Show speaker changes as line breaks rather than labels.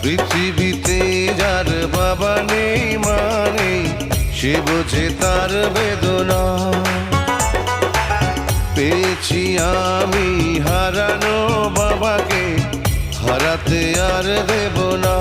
পৃথিবীতে যার বাবা নেই মা নেই, সে বোঝে তার বেদনা। পেয়েছি আমি হারানো বাবাকে, হারাতে আর দেব না।